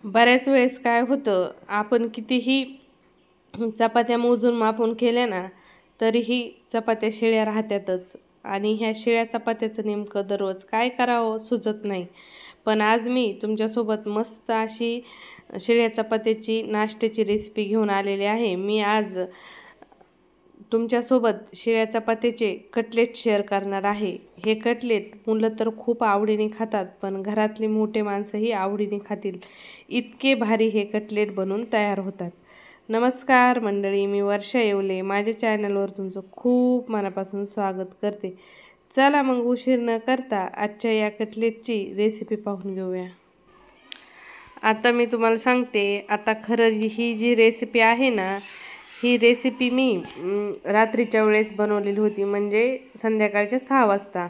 बऱ्याच वेळेस काय होतं, आपण कितीही चपात्या मोजून मापून केल्या ना, तरीही चपात्या शिळ्या राहतातच आणि ह्या शिळ्या चपात्याचं नेमकं दररोज काय करावं सुचत नाही. पण आज मी तुमच्यासोबत मस्त अशी शिळ्या चपात्याची नाश्त्याची रेसिपी घेऊन आलेली आहे. मी आज तुमच्यासोबत शिळ्या चपात्याचे कटलेट शेअर करणार आहे. हे कटलेट मुलं तर खूप आवडीने खातात, पण घरातली मोठे माणसंही आवडीने खातील इतके भारी हे कटलेट बनून तयार होतात. नमस्कार मंडळी, मी वर्षा येवले. माझ्या चॅनलवर तुमचं खूप मनापासून स्वागत करते. चला मग उशीर न करता आजच्या या कटलेटची रेसिपी पाहून घेऊया. आता मी तुम्हाला सांगते, आता खरं ही जी रेसिपी आहे ना, ही रेसिपी मी रात्रीच्या वेळेस बनवलेली होती, म्हणजे संध्याकाळच्या 6 वाजता.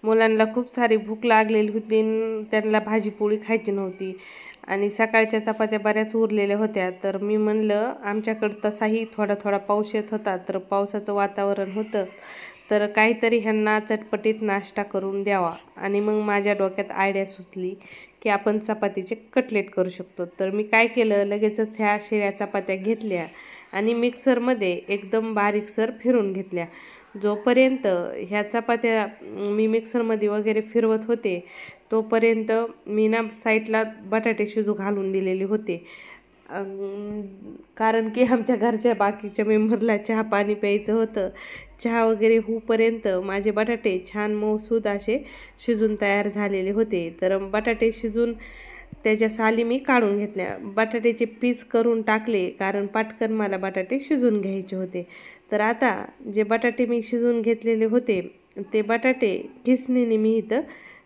मुलांना खूप सारी भूक लागलेली होती, त्यांना भाजीपोळी खायची नव्हती आणि सकाळच्या चपात्या बऱ्याच उरलेल्या होत्या. तर मी म्हणलं, आमच्याकडं तसाही थोडा थोडा पाऊस येत होता, तर पावसाचं वातावरण होतं, तर काहीतरी ह्यांना चटपटीत नाश्ता करून द्यावा. आणि मग माझ्या डोक्यात आयडिया सुचली की आपण चपातीचे कटलेट करू शकतो. तर मी काय केलं, लगेचच ह्या शिळ्या चपात्या घेतल्या आणि मिक्सरमध्ये एकदम बारीकसर फिरून घेतल्या. जोपर्यंत ह्या चपात्या मी मिक्सरमध्ये वगैरे फिरवत होते, तोपर्यंत मी ना साईडला बटाटे शिजू घालून दिलेले होते. कारण की आमच्या घरच्या बाकीच्या मेंबरला चहा पाणी प्यायचं होतं. चहा वगैरे होईपर्यंत माझे बटाटे छान मऊसूद असे शिजून तयार झालेले होते. तर बटाटे शिजून त्याच्या साली मी काढून घेतल्या. बटाट्याचे पीस करून टाकले, कारण पटकन मला बटाटे शिजून घ्यायचे होते. तर आता जे बटाटे मी शिजून घेतलेले होते, ते बटाटे खिसणीने मी इथं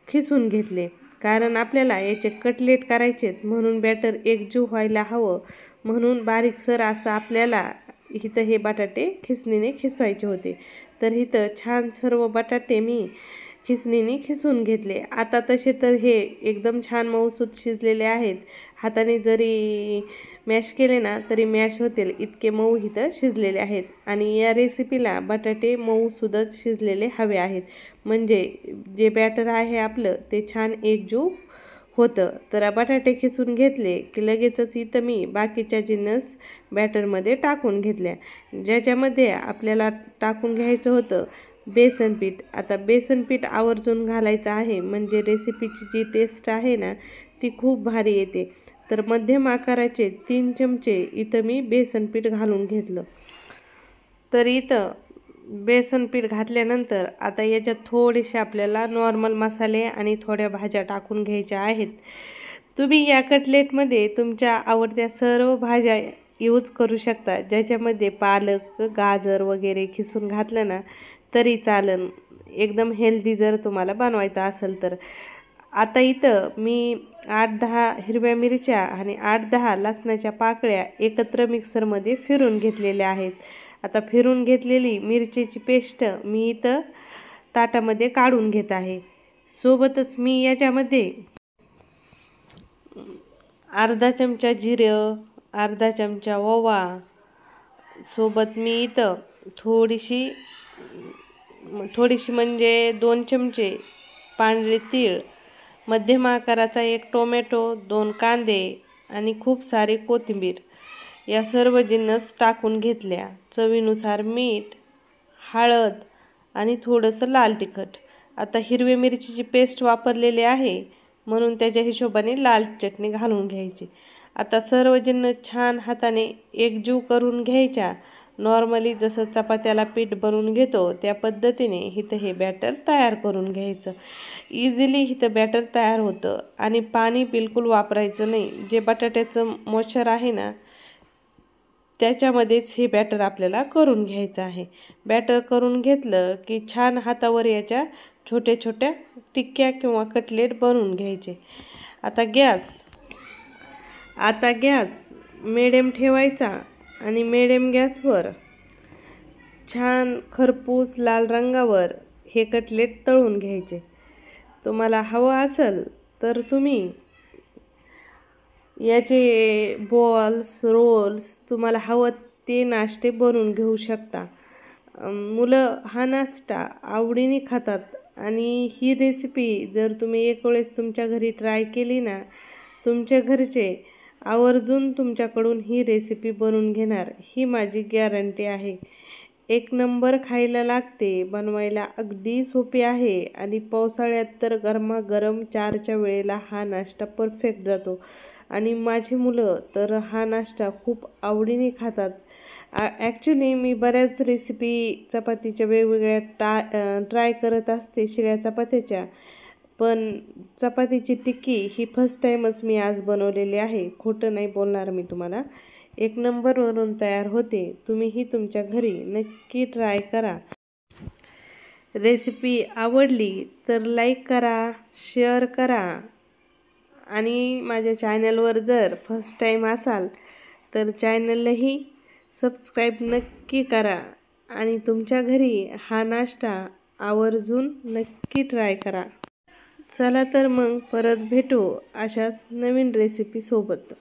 खिसून घेतले, कारण आपल्याला याचे कटलेट करायचेत, म्हणून बॅटर एकजीव व्हायला हवं. म्हणून बारीकसर असं आपल्याला इथं हे बटाटे खिसणीने खिसवायचे होते. तर इथं छान सर्व बटाटे मी खिसणीने खिसून घेतले. आता तसे तर हे एकदम छान मऊसूद शिजलेले आहेत. हाताने जरी मॅश केले ना, तरी मॅश होतील इतके मऊ इथं शिजलेले आहेत. आणि या रेसिपीला बटाटे मऊसूदच शिजलेले हवे आहेत, म्हणजे जे बॅटर आहे आपलं ते छान एकजीव होतं. तर बटाटे खिसून घेतले की लगेचच इथं मी बाकीच्या जिन्नस बॅटरमध्ये टाकून घेतल्या, ज्याच्यामध्ये आपल्याला टाकून घ्यायचं होतं बेसन पीठ. आता बेसन पीठ आवर्जून घालायचं आहे, म्हणजे रेसिपीची जी टेस्ट आहे ना, ती खूप भारी येते. तर मध्यम आकाराचे 3 चमचे इथं मी बेसन पीठ घालून घेतलं. तर इथं बेसन पीठ घातल्यानंतर आता याच्यात थोडेसे आपल्याला नॉर्मल मसाले आणि थोड्या भाज्या टाकून घ्यायच्या आहेत. तुम्ही या कटलेटमध्ये तुमच्या आवडत्या सर्व भाज्या यूज करू शकता, ज्याच्यामध्ये पालक, गाजर वगैरे खिसून घातलं ना तरी चालेल, एकदम हेल्दी जर तुम्हाला बनवायचं असेल तर. आता इथं मी 8-10 हिरव्या मिरच्या आणि 8-10 लसणाच्या पाकळ्या एकत्र मिक्सरमध्ये फिरून घेतलेल्या आहेत. आता फिरून घेतलेली मिरचीची पेस्ट मी इथं ताटामध्ये काढून घेत आहे. सोबतच मी याच्यामध्ये अर्धा चमचा जिरं, अर्धा चमचा ओवा, सोबत मी इथं थोडीशी म्हणजे 2 चमचे पांढरे तीळ, मध्यम आकाराचा 1 टोमॅटो, 2 कांदे आणि खूप सारी कोथिंबीर या सर्व जिन्नस टाकून घेतल्या. चवीनुसार मीठ, हळद आणि थोडंसं लाल तिखट. आता हिरवी मिरचीची पेस्ट वापरलेली आहे, म्हणून त्याच्या हिशोबाने लाल चटणी घालून घ्यायची. आता सर्व जिन्नस छान हाताने एकजीव करून घ्यायच्या. नॉर्मली जसं चपात्याला पीठ बनवून घेतो त्या पद्धतीने इथं हे बॅटर तयार करून घ्यायचं. इझिली इथं बॅटर तयार होतं आणि पाणी बिलकुल वापरायचं नाही. जे बटाट्याचं मॉइश्चर आहे ना, त्याच्यामध्येच हे बॅटर आपल्याला करून घ्यायचं आहे. बॅटर करून घेतलं की छान हातावर याच्या छोट्या छोट्या टिक्क्या किंवा कटलेट बनवून घ्यायचे. आता गॅस मिडियम ठेवायचा आणि मिडियम गॅसवर छान खरपूस लाल रंगावर हे कटलेट तळून घ्यायचे. तुम्हाला हवं असेल तर तुम्ही याचे बॉल्स, रोल्स तुम्हाला हवं ते नाश्ते बनवून घेऊ शकता. मुलं हा नाश्ता आवडीने खातात आणि ही रेसिपी जर तुम्ही एक वेळेस तुमच्या घरी ट्राय केली ना, तुमच्या घरचे आवर्जून तुमच्याकडून ही रेसिपी बनवून घेणार, ही माझी गॅरंटी आहे. एक नंबर खायला लागते, बनवायला अगदी सोपी आहे आणि पावसाळ्यात तर गरमागरम 4च्या वेळेला हा नाश्ता परफेक्ट जातो. आणि माझी मुलं तर हा नाश्ता खूप आवडीने खातात. ॲक्च्युली मी बऱ्याच रेसिपी चपातीच्या वेगवेगळ्या ट्राय करत असते शिळ्या चपात्याच्या, पण चपातीची टिक्की ही फर्स्ट टाईमच मी आज बनवलेली आहे. खोटं नाही बोलणार मी तुम्हाला. एक नंबरवरून तयार होते. तुम्हीही तुमच्या घरी नक्की ट्राय करा. रेसिपी आवडली तर लाईक करा, शेअर करा आणि माझ्या चॅनलवर जर फर्स्ट टाईम असाल तर चॅनललाही सबस्क्राईब नक्की करा आणि तुमच्या घरी हा नाश्ता आवर्जून नक्की ट्राय करा. चला तर मग परत भेटू अशाच नवीन रेसिपीसोबत.